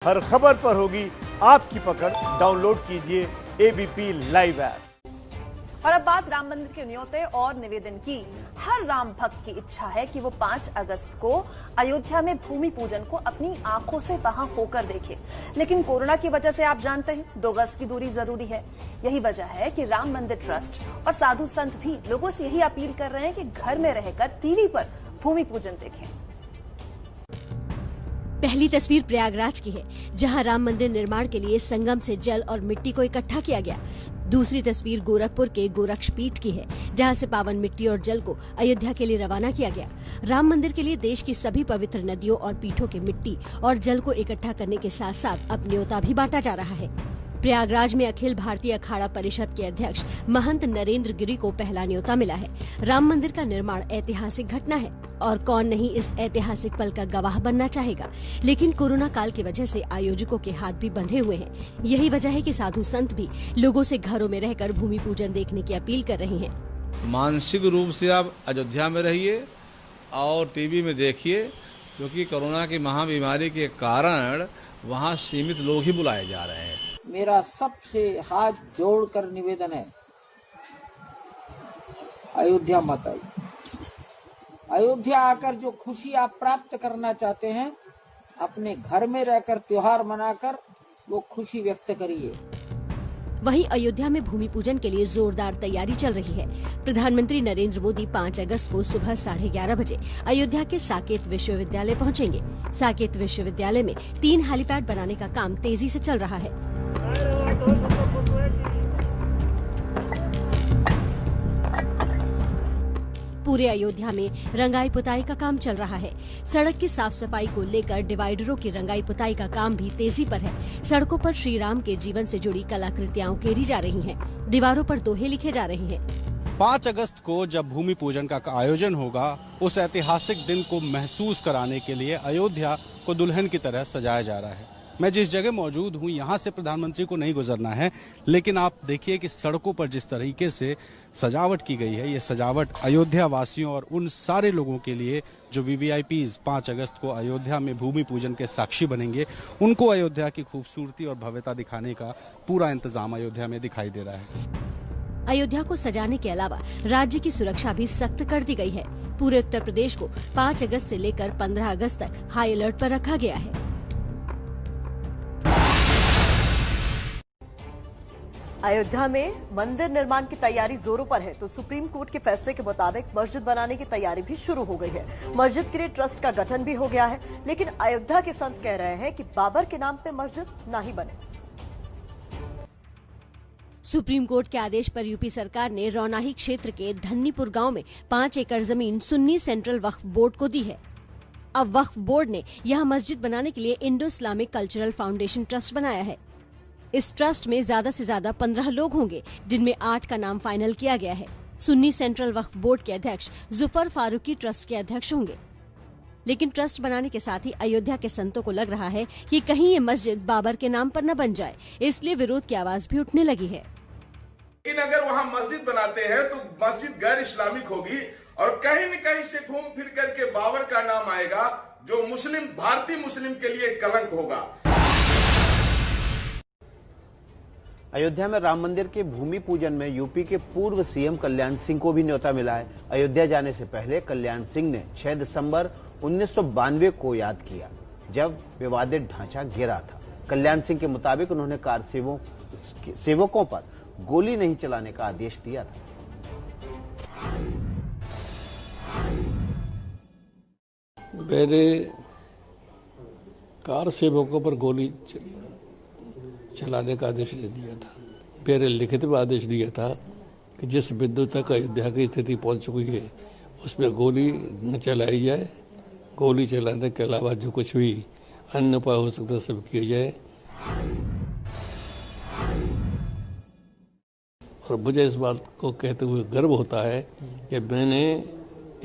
हर खबर पर होगी आपकी पकड़। डाउनलोड कीजिए एबीपी लाइव ऐप। और अब बात राम मंदिर के न्योते और निवेदन की। हर राम भक्त की इच्छा है कि वो 5 अगस्त को अयोध्या में भूमि पूजन को अपनी आंखों से वहां होकर देखे, लेकिन कोरोना की वजह से आप जानते हैं 2 गज की दूरी जरूरी है। यही वजह है कि राम मंदिर ट्रस्ट और साधु संत भी लोगों से यही अपील कर रहे हैं कि घर में रहकर टीवी पर भूमि पूजन देखें। पहली तस्वीर प्रयागराज की है, जहां राम मंदिर निर्माण के लिए संगम से जल और मिट्टी को इकट्ठा किया गया। दूसरी तस्वीर गोरखपुर के गोरक्षपीठ की है, जहां से पावन मिट्टी और जल को अयोध्या के लिए रवाना किया गया। राम मंदिर के लिए देश की सभी पवित्र नदियों और पीठों के मिट्टी और जल को इकट्ठा करने के साथ साथ अब न्योता भी बांटा जा रहा है। प्रयागराज में अखिल भारतीय अखाड़ा परिषद के अध्यक्ष महंत नरेंद्र गिरी को पहला न्योता मिला है। राम मंदिर का निर्माण ऐतिहासिक घटना है और कौन नहीं इस ऐतिहासिक पल का गवाह बनना चाहेगा, लेकिन कोरोना काल की वजह से आयोजकों के हाथ भी बंधे हुए हैं। यही वजह है कि साधु संत भी लोगों से घरों में रहकर भूमि पूजन देखने की अपील कर रहे हैं। मानसिक रूप से आप अयोध्या में रहिए और टीवी में देखिए, क्योंकि कोरोना की महाबीमारी के कारण वहाँ सीमित लोग ही बुलाए जा रहे हैं। मेरा सबसे हाथ जोड़कर निवेदन है, अयोध्या मत आइए। अयोध्या आकर जो खुशी आप प्राप्त करना चाहते हैं, अपने घर में रहकर त्योहार मनाकर वो खुशी व्यक्त करिए। वहीं अयोध्या में भूमि पूजन के लिए जोरदार तैयारी चल रही है। प्रधानमंत्री नरेंद्र मोदी 5 अगस्त को सुबह 11:30 बजे अयोध्या के साकेत विश्वविद्यालय पहुंचेंगे। साकेत विश्वविद्यालय में 3 हेलीपैड बनाने का काम तेजी से चल रहा है। पूरे अयोध्या में रंगाई पुताई का काम चल रहा है। सड़क की साफ सफाई को लेकर डिवाइडरों की रंगाई पुताई का काम भी तेजी पर है। सड़कों पर श्री राम के जीवन से जुड़ी कलाकृतियां उकेरी जा रही हैं। दीवारों पर दोहे लिखे जा रहे हैं। 5 अगस्त को जब भूमि पूजन का आयोजन होगा, उस ऐतिहासिक दिन को महसूस कराने के लिए अयोध्या को दुल्हन की तरह सजाया जा रहा है। मैं जिस जगह मौजूद हूँ, यहाँ से प्रधानमंत्री को नहीं गुजरना है, लेकिन आप देखिए कि सड़कों पर जिस तरीके से सजावट की गई है, ये सजावट अयोध्या वासियों और उन सारे लोगों के लिए जो वीवीआईपीज 5 अगस्त को अयोध्या में भूमि पूजन के साक्षी बनेंगे, उनको अयोध्या की खूबसूरती और भव्यता दिखाने का पूरा इंतजाम अयोध्या में दिखाई दे रहा है। अयोध्या को सजाने के अलावा राज्य की सुरक्षा भी सख्त कर दी गई है। पूरे उत्तर प्रदेश को 5 अगस्त से लेकर 15 अगस्त तक हाई अलर्ट पर रखा गया है। अयोध्या में मंदिर निर्माण की तैयारी जोरों पर है, तो सुप्रीम कोर्ट के फैसले के मुताबिक मस्जिद बनाने की तैयारी भी शुरू हो गई है। मस्जिद के लिए ट्रस्ट का गठन भी हो गया है, लेकिन अयोध्या के संत कह रहे हैं कि बाबर के नाम पे मस्जिद ना ही बने। सुप्रीम कोर्ट के आदेश पर यूपी सरकार ने रौनाही क्षेत्र के धन्नीपुर गांव में 5 एकड़ जमीन सुन्नी सेंट्रल वक्फ बोर्ड को दी है। अब वक्फ बोर्ड ने यहां मस्जिद बनाने के लिए Indo Islamic cultural foundation trust बनाया है। इस ट्रस्ट में ज्यादा से ज्यादा 15 लोग होंगे, जिनमें 8 का नाम फाइनल किया गया है। सुन्नी सेंट्रल वक्फ बोर्ड के अध्यक्ष जुफर फारूकी ट्रस्ट के अध्यक्ष होंगे। लेकिन ट्रस्ट बनाने के साथ ही अयोध्या के संतों को लग रहा है कि कहीं ये मस्जिद बाबर के नाम पर न बन जाए, इसलिए विरोध की आवाज भी उठने लगी है। लेकिन अगर वहाँ मस्जिद बनाते हैं तो मस्जिद गैर इस्लामिक होगी और कहीं न कहीं से घूम फिर करके बाबर का नाम आएगा, जो मुस्लिम भारतीय मुस्लिम के लिए कलंक होगा। अयोध्या में राम मंदिर के भूमि पूजन में यूपी के पूर्व सीएम कल्याण सिंह को भी न्योता मिला है। अयोध्या जाने से पहले कल्याण सिंह ने 6 दिसंबर 1992 को याद किया, जब विवादित ढांचा गिरा था। कल्याण सिंह के मुताबिक उन्होंने कार सेवकों पर गोली नहीं चलाने का आदेश दिया था। मैंने कार सेवकों पर गोली चलाने का आदेश नहीं दिया था। मेरे लिखित में आदेश दिया था कि जिस बिंदु तक अयोध्या की स्थिति पहुंच चुकी है, उसमें गोली न चलाई जाए। गोली चलाने के अलावा जो कुछ भी अन्य उपाय हो सकता है सब किया जाए। और मुझे इस बात को कहते हुए गर्व होता है कि मैंने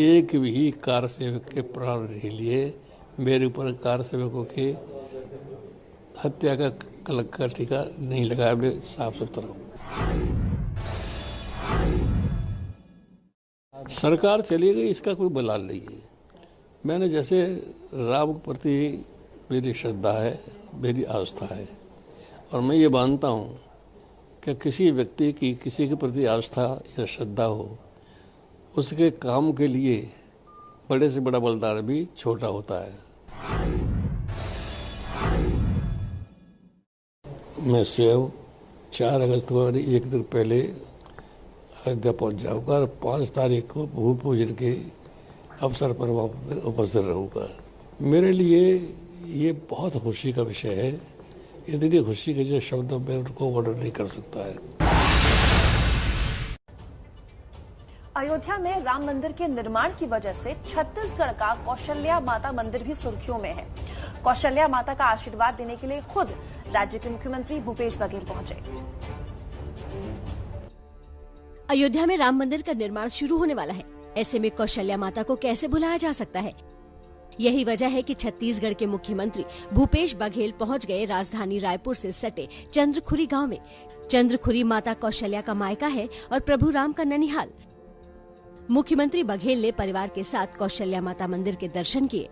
एक भी कार सेवक के प्राण नहीं लिए। मेरे ऊपर कार सेवकों के हत्या का कलंक का टीका नहीं लगाया। मैं साफ सुथरा हूँ। सरकार चली गई, इसका कोई मलाल नहीं है। मैंने जैसे राम के प्रति मेरी श्रद्धा है, मेरी आस्था है और मैं ये मानता हूँ कि किसी व्यक्ति की किसी के प्रति आस्था या श्रद्धा हो, उसके काम के लिए बड़े से बड़ा बलिदान भी छोटा होता है। मैं स्वयं 4 अगस्त को एक दिन पहले अयोध्या पहुंच जाऊंगा और 5 तारीख को भूमि पूजन के अवसर पर वहाँ पर उपस्थित रहूंगा। मेरे लिए ये बहुत खुशी का विषय है, इतनी खुशी के जो शब्दों में उनको वर्णन नहीं कर सकता है। अयोध्या में राम मंदिर के निर्माण की वजह से छत्तीसगढ़ का कौशल्या माता मंदिर भी सुर्खियों में है। कौशल्या माता का आशीर्वाद देने के लिए खुद राज्य के मुख्यमंत्री भूपेश बघेल पहुंचे। अयोध्या में राम मंदिर का निर्माण शुरू होने वाला है, ऐसे में कौशल्या माता को कैसे भुलाया जा सकता है। यही वजह है कि छत्तीसगढ़ के मुख्यमंत्री भूपेश बघेल पहुंच गए राजधानी रायपुर से सटे चंद्रखुरी गांव में। चंद्रखुरी माता कौशल्या का मायका है और प्रभु राम का ननिहाल। मुख्यमंत्री बघेल ने परिवार के साथ कौशल्या माता मंदिर के दर्शन किए।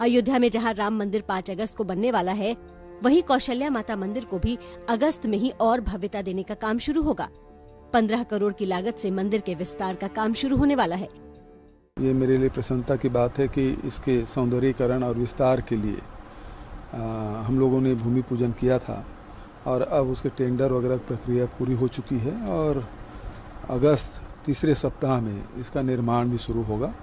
अयोध्या में जहां राम मंदिर 5 अगस्त को बनने वाला है, वहीं कौशल्या माता मंदिर को भी अगस्त में ही और भव्यता देने का काम शुरू होगा। 15 करोड़ की लागत से मंदिर के विस्तार का काम शुरू होने वाला है। ये मेरे लिए प्रसन्नता की बात है कि इसके सौंदर्यीकरण और विस्तार के लिए हम लोगों ने भूमि पूजन किया था और अब उसके टेंडर वगैरह प्रक्रिया पूरी हो चुकी है और अगस्त तीसरे सप्ताह में इसका निर्माण भी शुरू होगा।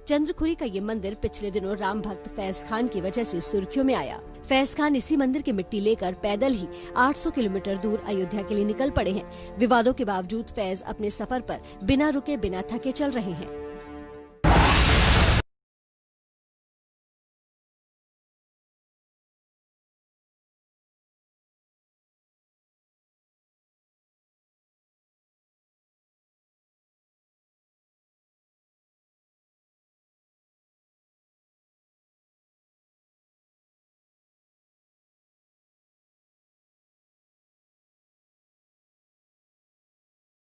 चंद्रखुरी का ये मंदिर पिछले दिनों राम भक्त फैज खान की वजह से सुर्खियों में आया। फैज खान इसी मंदिर की मिट्टी लेकर पैदल ही 800 किलोमीटर दूर अयोध्या के लिए निकल पड़े हैं। विवादों के बावजूद फैज अपने सफर पर बिना रुके बिना थके चल रहे हैं।